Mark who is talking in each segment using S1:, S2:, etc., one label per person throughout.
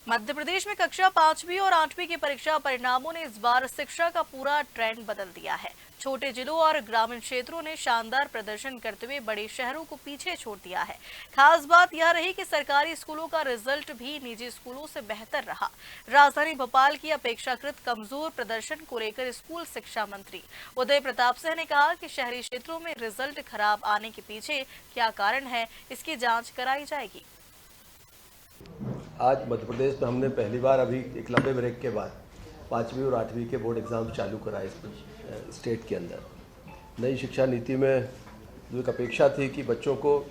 S1: मध्य प्रदेश में कक्षा 5वीं और 8वीं की परीक्षा परिणामों ने इस बार शिक्षा का पूरा ट्रेंड बदल दिया है। छोटे जिलों और ग्रामीण क्षेत्रों ने शानदार प्रदर्शन करते हुए बड़े शहरों को पीछे छोड़ दिया है। खास बात यह रही कि सरकारी स्कूलों का रिजल्ट भी निजी स्कूलों से बेहतर रहा। राजधानी भोपाल की अपेक्षाकृत कमजोर प्रदर्शन को लेकर स्कूल शिक्षा मंत्री उदय प्रताप सिंह ने कहा कि शहरी क्षेत्रों में रिजल्ट खराब आने के पीछे क्या कारण है, इसकी जाँच कराई जाएगी।
S2: आज मध्य प्रदेश में हमने पहली बार अभी एक लंबे ब्रेक के बाद 5वीं और 8वीं के बोर्ड एग्ज़ाम चालू कराए स्टेट के अंदर। नई शिक्षा नीति में जो एक अपेक्षा थी कि बच्चों को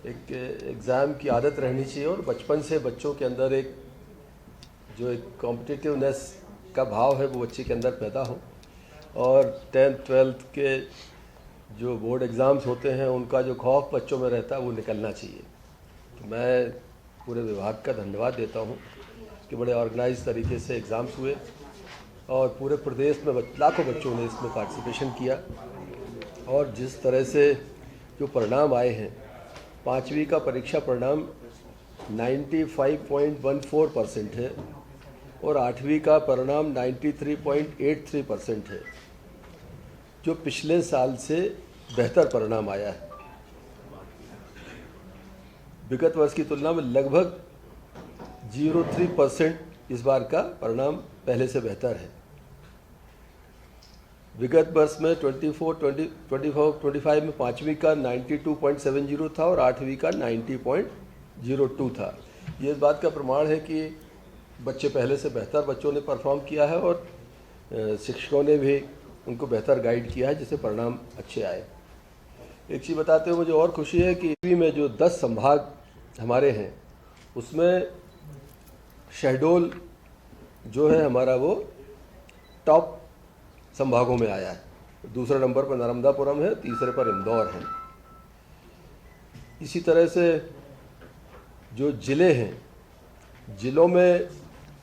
S2: एक एग्ज़ाम की आदत रहनी चाहिए और बचपन से बच्चों के अंदर एक कॉम्पिटिटिवनेस का भाव है वो बच्चे के अंदर पैदा हो और 10th 12th के जो बोर्ड एग्ज़ाम्स होते हैं उनका जो खौफ बच्चों में रहता है वो निकलना चाहिए। तो मैं पूरे विभाग का धन्यवाद देता हूँ कि बड़े ऑर्गेनाइज तरीके से एग्ज़ाम्स हुए और पूरे प्रदेश में लाखों बच्चों ने इसमें पार्टिसिपेशन किया और जिस तरह से जो परिणाम आए हैं, 5वीं का परीक्षा परिणाम 95.14% है और 8वीं का परिणाम 93.83% है, जो पिछले साल से बेहतर परिणाम आया है। विगत वर्ष की तुलना में लगभग 0.3% इस बार का परिणाम पहले से बेहतर है। विगत वर्ष में 24-25 में 5वीं का 92.70 था और 8वीं का 90.02 था। ये इस बात का प्रमाण है कि बच्चे पहले से बेहतर बच्चों ने परफॉर्म किया है और शिक्षकों ने भी उनको बेहतर गाइड किया है, जिससे परिणाम अच्छे आए। एक चीज़ बताते हुए मुझे और खुशी है कि यूपी में जो 10 संभाग हमारे हैं उसमें शहडोल जो है हमारा वो टॉप संभागों में आया है। दूसरे नंबर पर नर्मदापुरम है, तीसरे पर इंदौर है। इसी तरह से जो ज़िले हैं, ज़िलों में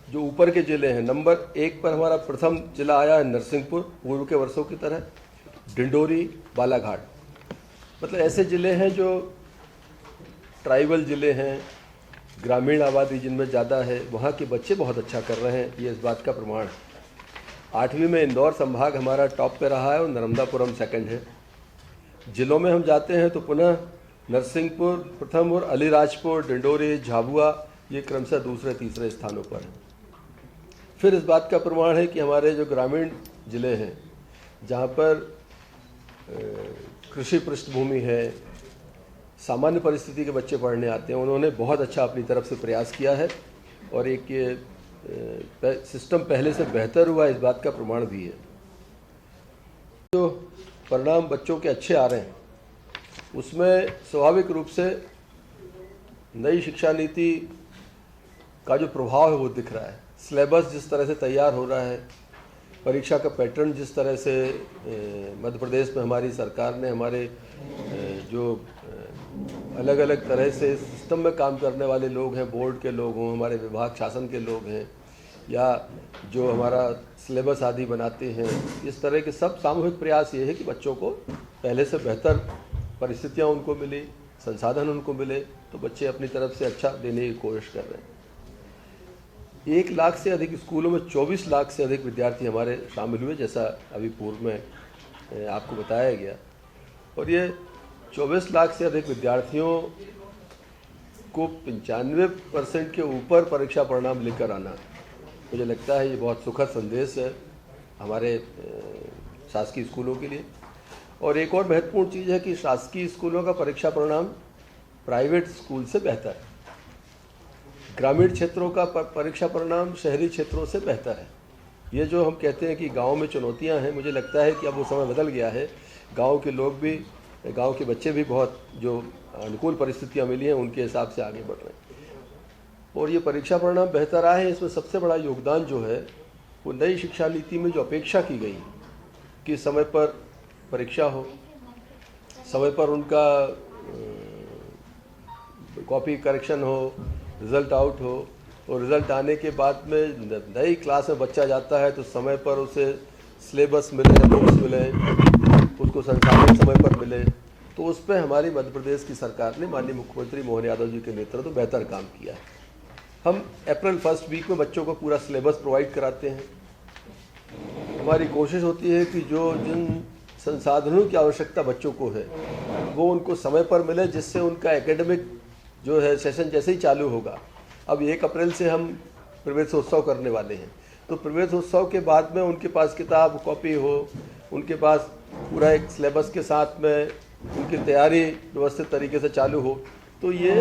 S2: जो ऊपर के ज़िले हैं, नंबर 1 पर हमारा प्रथम ज़िला आया है नरसिंहपुर, पूर्व के वर्षों की तरह, डिंडोरी, बालाघाट। मतलब ऐसे ज़िले हैं जो ट्राइबल ज़िले हैं, ग्रामीण आबादी जिनमें ज़्यादा है, वहाँ के बच्चे बहुत अच्छा कर रहे हैं, ये इस बात का प्रमाण है। 8वीं में इंदौर संभाग हमारा टॉप पे रहा है और नर्मदापुरम सेकंड है। ज़िलों में हम जाते हैं तो पुनः नरसिंहपुर प्रथम और अलीराजपुर, डिंडोरी, झाबुआ ये क्रमशः दूसरे तीसरे स्थानों पर हैं। फिर इस बात का प्रमाण है कि हमारे जो ग्रामीण ज़िले हैं, जहाँ पर कृषि पृष्ठभूमि है, सामान्य परिस्थिति के बच्चे पढ़ने आते हैं, उन्होंने बहुत अच्छा अपनी तरफ से प्रयास किया है और एक ये सिस्टम पहले से बेहतर हुआ, इस बात का प्रमाण भी है। जो परिणाम बच्चों के अच्छे आ रहे हैं उसमें स्वाभाविक रूप से नई शिक्षा नीति का जो प्रभाव है वो दिख रहा है। सिलेबस जिस तरह से तैयार हो रहा है, परीक्षा का पैटर्न जिस तरह से मध्य प्रदेश में हमारी सरकार ने हमारे जो अलग अलग तरह से सिस्टम में काम करने वाले लोग हैं, बोर्ड के लोग हों, हमारे विभाग शासन के लोग हैं या जो हमारा सिलेबस आदि बनाते हैं, इस तरह के सब सामूहिक प्रयास ये है कि बच्चों को पहले से बेहतर परिस्थितियाँ उनको मिली, संसाधन उनको मिले, तो बच्चे अपनी तरफ से अच्छा देने की कोशिश कर रहे हैं। 1 लाख से अधिक स्कूलों में 24 लाख से अधिक विद्यार्थी हमारे शामिल हुए, जैसा अभी पूर्व में आपको बताया गया। और ये 24 लाख से अधिक विद्यार्थियों को 95% के ऊपर परीक्षा परिणाम लेकर आना, मुझे लगता है ये बहुत सुखद संदेश है हमारे शासकीय स्कूलों के लिए। और एक और महत्वपूर्ण चीज़ है कि शासकीय स्कूलों का परीक्षा परिणाम प्राइवेट स्कूल से बेहतर है। ग्रामीण क्षेत्रों का परीक्षा परिणाम शहरी क्षेत्रों से बेहतर है। ये जो हम कहते हैं कि गांव में चुनौतियां हैं, मुझे लगता है कि अब वो समय बदल गया है। गांव के लोग भी, गांव के बच्चे भी बहुत जो अनुकूल परिस्थितियां मिली हैं उनके हिसाब से आगे बढ़ रहे हैं और ये परीक्षा परिणाम बेहतर आए हैं। इसमें सबसे बड़ा योगदान जो है वो नई शिक्षा नीति में जो अपेक्षा की गई कि समय पर परीक्षा हो, समय पर उनका कॉपी करेक्शन हो, रिज़ल्ट आउट हो और रिज़ल्ट आने के बाद में नई क्लास में बच्चा जाता है तो समय पर उसे सिलेबस मिले, बुक्स मिले, उसको संसाधन समय पर मिले। तो उस पर हमारी मध्य प्रदेश की सरकार ने माननीय मुख्यमंत्री मोहन यादव जी के नेतृत्व में बेहतर काम किया है। हम अप्रैल फर्स्ट वीक में बच्चों को पूरा सिलेबस प्रोवाइड कराते हैं। हमारी कोशिश होती है कि जो जिन संसाधनों की आवश्यकता बच्चों को है वो उनको समय पर मिले, जिससे उनका एकेडमिक जो है सेशन जैसे ही चालू होगा, अब 1 अप्रैल से हम प्रवेशोत्सव करने वाले हैं, तो प्रवेशोत्सव के बाद में उनके पास किताब कॉपी हो, उनके पास पूरा एक सिलेबस के साथ में उनकी तैयारी व्यवस्थित तरीके से चालू हो, तो ये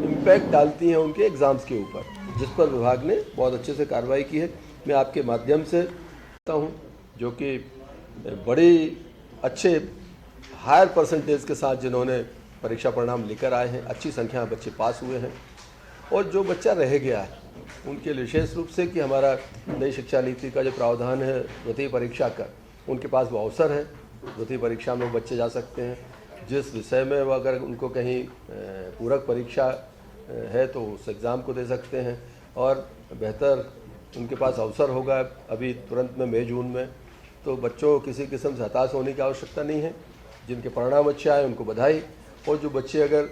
S2: इम्पैक्ट डालती हैं उनके एग्ज़ाम्स के ऊपर, जिस पर विभाग ने बहुत अच्छे से कार्रवाई की है। मैं आपके माध्यम से कहता हूँ, जो कि बड़ी अच्छे हायर परसेंटेज के साथ जिन्होंने परीक्षा परिणाम लेकर आए हैं, अच्छी संख्या में बच्चे पास हुए हैं, और जो बच्चा रह गया है उनके लिए विशेष रूप से कि हमारा नई शिक्षा नीति का जो प्रावधान है द्वितीय परीक्षा का, उनके पास वो अवसर है, द्वितीय परीक्षा में बच्चे जा सकते हैं, जिस विषय में वो अगर उनको कहीं पूरक परीक्षा है तो उस एग्ज़ाम को दे सकते हैं, और बेहतर उनके पास अवसर होगा अभी तुरंत में मई जून में। तो बच्चों को किसी किस्म से हताश होने की आवश्यकता नहीं है। जिनके परिणाम अच्छे आए उनको बधाई, और जो बच्चे अगर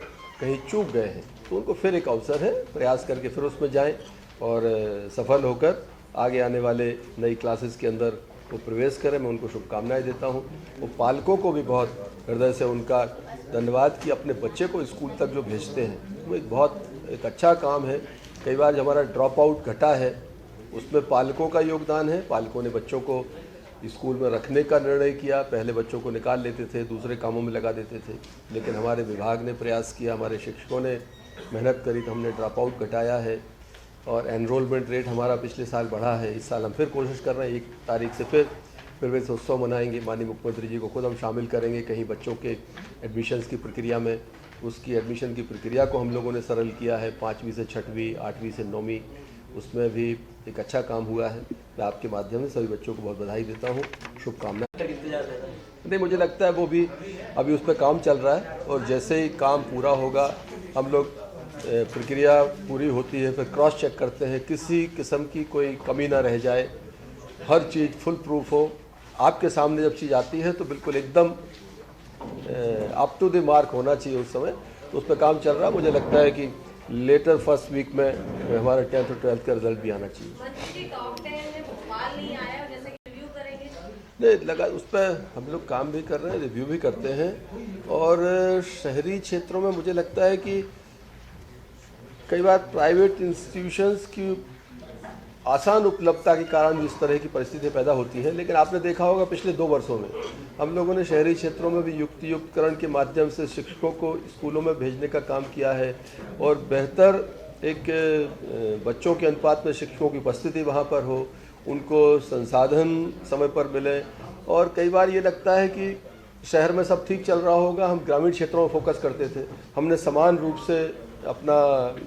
S2: कहीं चूक गए हैं तो उनको फिर एक अवसर है, प्रयास करके फिर उसमें जाएं और सफल होकर आगे आने वाले नई क्लासेस के अंदर वो प्रवेश करें। मैं उनको शुभकामनाएं देता हूं। वो पालकों को भी बहुत हृदय से उनका धन्यवाद कि अपने बच्चे को स्कूल तक जो भेजते हैं, वो एक अच्छा काम है। कई बार जो हमारा ड्रॉप आउट घटा है उसमें पालकों का योगदान है। पालकों ने बच्चों को स्कूल में रखने का निर्णय किया, पहले बच्चों को निकाल लेते थे, दूसरे कामों में लगा देते थे, लेकिन हमारे विभाग ने प्रयास किया, हमारे शिक्षकों ने मेहनत करी, तो हमने ड्रॉप आउट घटाया है और एनरोलमेंट रेट हमारा पिछले साल बढ़ा है। इस साल हम फिर कोशिश कर रहे हैं, 1 तारीख से फिर प्रवेशोत्सव मनाएंगे। माननीय मुख्यमंत्री जी को खुद हम शामिल करेंगे कहीं बच्चों के एडमिशन्स की प्रक्रिया में। उसकी एडमिशन की प्रक्रिया को हम लोगों ने सरल किया है, 5वीं से 6वीं, 8वीं से 9वीं, उसमें भी एक अच्छा काम हुआ है। मैं आपके माध्यम से सभी बच्चों को बहुत बधाई देता हूँ, शुभकामनाएं। नहीं, मुझे लगता है वो भी अभी उस पर काम चल रहा है, और जैसे ही काम पूरा होगा हम लोग प्रक्रिया पूरी होती है फिर क्रॉस चेक करते हैं, किसी किस्म की कोई कमी ना रह जाए, हर चीज़ फुल प्रूफ हो। आपके सामने जब चीज़ आती है तो बिल्कुल एकदम अप टू द मार्क होना चाहिए उस समय, तो उस पर काम चल रहा है। मुझे लगता है कि लेटर फर्स्ट वीक में हमारा 10th और 12th का रिजल्ट भी आना चाहिए। नहीं लगा, उस पर हम लोग काम भी कर रहे हैं, रिव्यू भी करते हैं, और शहरी क्षेत्रों में मुझे लगता है कि कई बार प्राइवेट इंस्टीट्यूशंस की आसान उपलब्धता के कारण इस तरह की परिस्थितियाँ पैदा होती हैं। लेकिन आपने देखा होगा पिछले 2 वर्षों में हम लोगों ने शहरी क्षेत्रों में भी युक्तियुक्तकरण के माध्यम से शिक्षकों को स्कूलों में भेजने का काम किया है, और बेहतर एक बच्चों के अनुपात में शिक्षकों की उपस्थिति वहाँ पर हो, उनको संसाधन समय पर मिले। और कई बार ये लगता है कि शहर में सब ठीक चल रहा होगा, हम ग्रामीण क्षेत्रों में फोकस करते थे। हमने समान रूप से अपना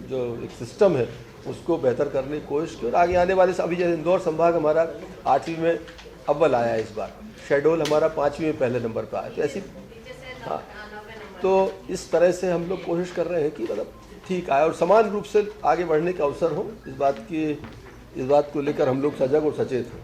S2: जो एक सिस्टम है उसको बेहतर करने की कोशिश की, और आगे आने वाले अभी जैसे इंदौर संभाग हमारा 8वीं में अव्वल आया है, इस बार शेडोल हमारा 5वीं में पहले नंबर पर आया, तो ऐसी हाँ, तो इस तरह से हम लोग कोशिश कर रहे हैं कि मतलब ठीक आए और समान रूप से आगे बढ़ने का अवसर हो। इस बात को लेकर हम लोग सजग और सचेत हैं।